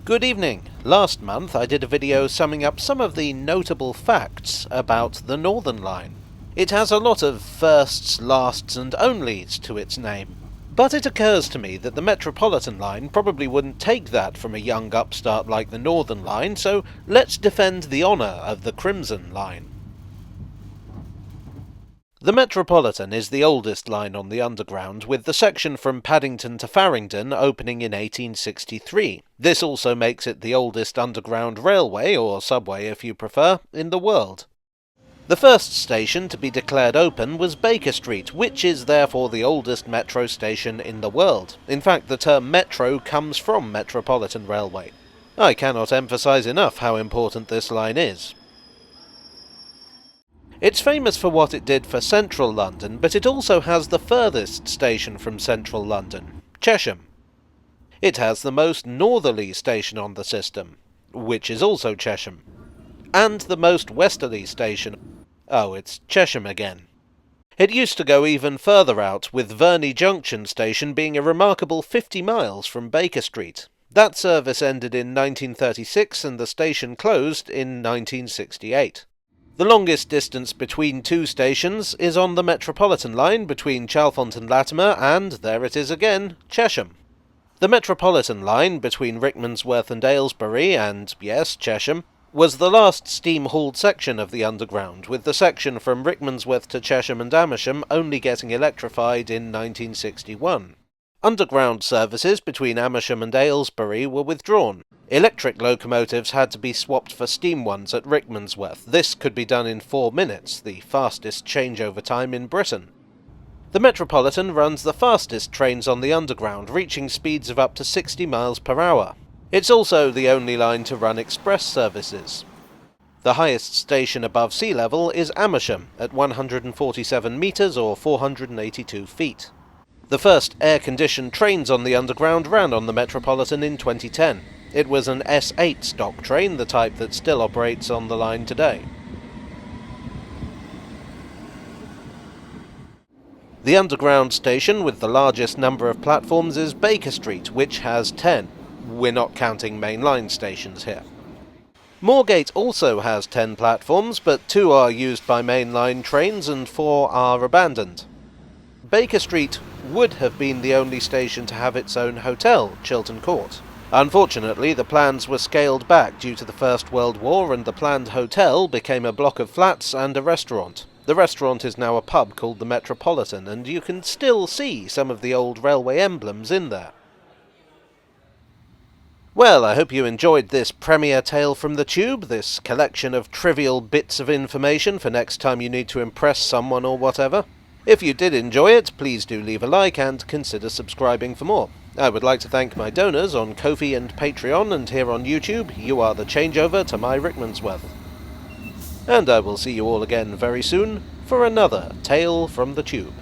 Good evening. Last month I did a video summing up some of the notable facts about the Northern Line. It has a lot of firsts, lasts and onlys to its name. But it occurs to me that the Metropolitan Line probably wouldn't take that from a young upstart like the Northern Line, so let's defend the honour of the Crimson Line. The Metropolitan is the oldest line on the Underground, with the section from Paddington to Farringdon opening in 1863. This also makes it the oldest underground railway, or subway if you prefer, in the world. The first station to be declared open was Baker Street, which is therefore the oldest metro station in the world. In fact, the term metro comes from Metropolitan Railway. I cannot emphasise enough how important this line is. It's famous for what it did for central London, but it also has the furthest station from central London, Chesham. It has the most northerly station on the system, which is also Chesham, and the most westerly station. Oh, it's Chesham again. It used to go even further out, with Verney Junction station being a remarkable 50 miles from Baker Street. That service ended in 1936 and the station closed in 1968. The longest distance between two stations is on the Metropolitan Line between Chalfont and Latimer and, there it is again, Chesham. The Metropolitan Line between Rickmansworth and Aylesbury and, yes, Chesham, was the last steam-hauled section of the Underground, with the section from Rickmansworth to Chesham and Amersham only getting electrified in 1961. Underground services between Amersham and Aylesbury were withdrawn. Electric locomotives had to be swapped for steam ones at Rickmansworth. This could be done in 4 minutes, the fastest changeover time in Britain. The Metropolitan runs the fastest trains on the Underground, reaching speeds of up to 60 miles per hour. It's also the only line to run express services. The highest station above sea level is Amersham, at 147 metres or 482 feet. The first air-conditioned trains on the Underground ran on the Metropolitan in 2010. It was an S8 stock train, the type that still operates on the line today. The Underground station with the largest number of platforms is Baker Street, which has 10. We're not counting mainline stations here. Moorgate also has 10 platforms, but 2 are used by mainline trains and 4 are abandoned. Baker Street would have been the only station to have its own hotel, Chiltern Court. Unfortunately, the plans were scaled back due to the First World War, and the planned hotel became a block of flats and a restaurant. The restaurant is now a pub called the Metropolitan, and you can still see some of the old railway emblems in there. Well, I hope you enjoyed this premiere tale from the Tube, this collection of trivial bits of information for next time you need to impress someone or whatever. If you did enjoy it, please do leave a like and consider subscribing for more. I would like to thank my donors on Ko-fi and Patreon, and here on YouTube, you are the changeover to my Rickmansworth. And I will see you all again very soon for another Tale from the Tube.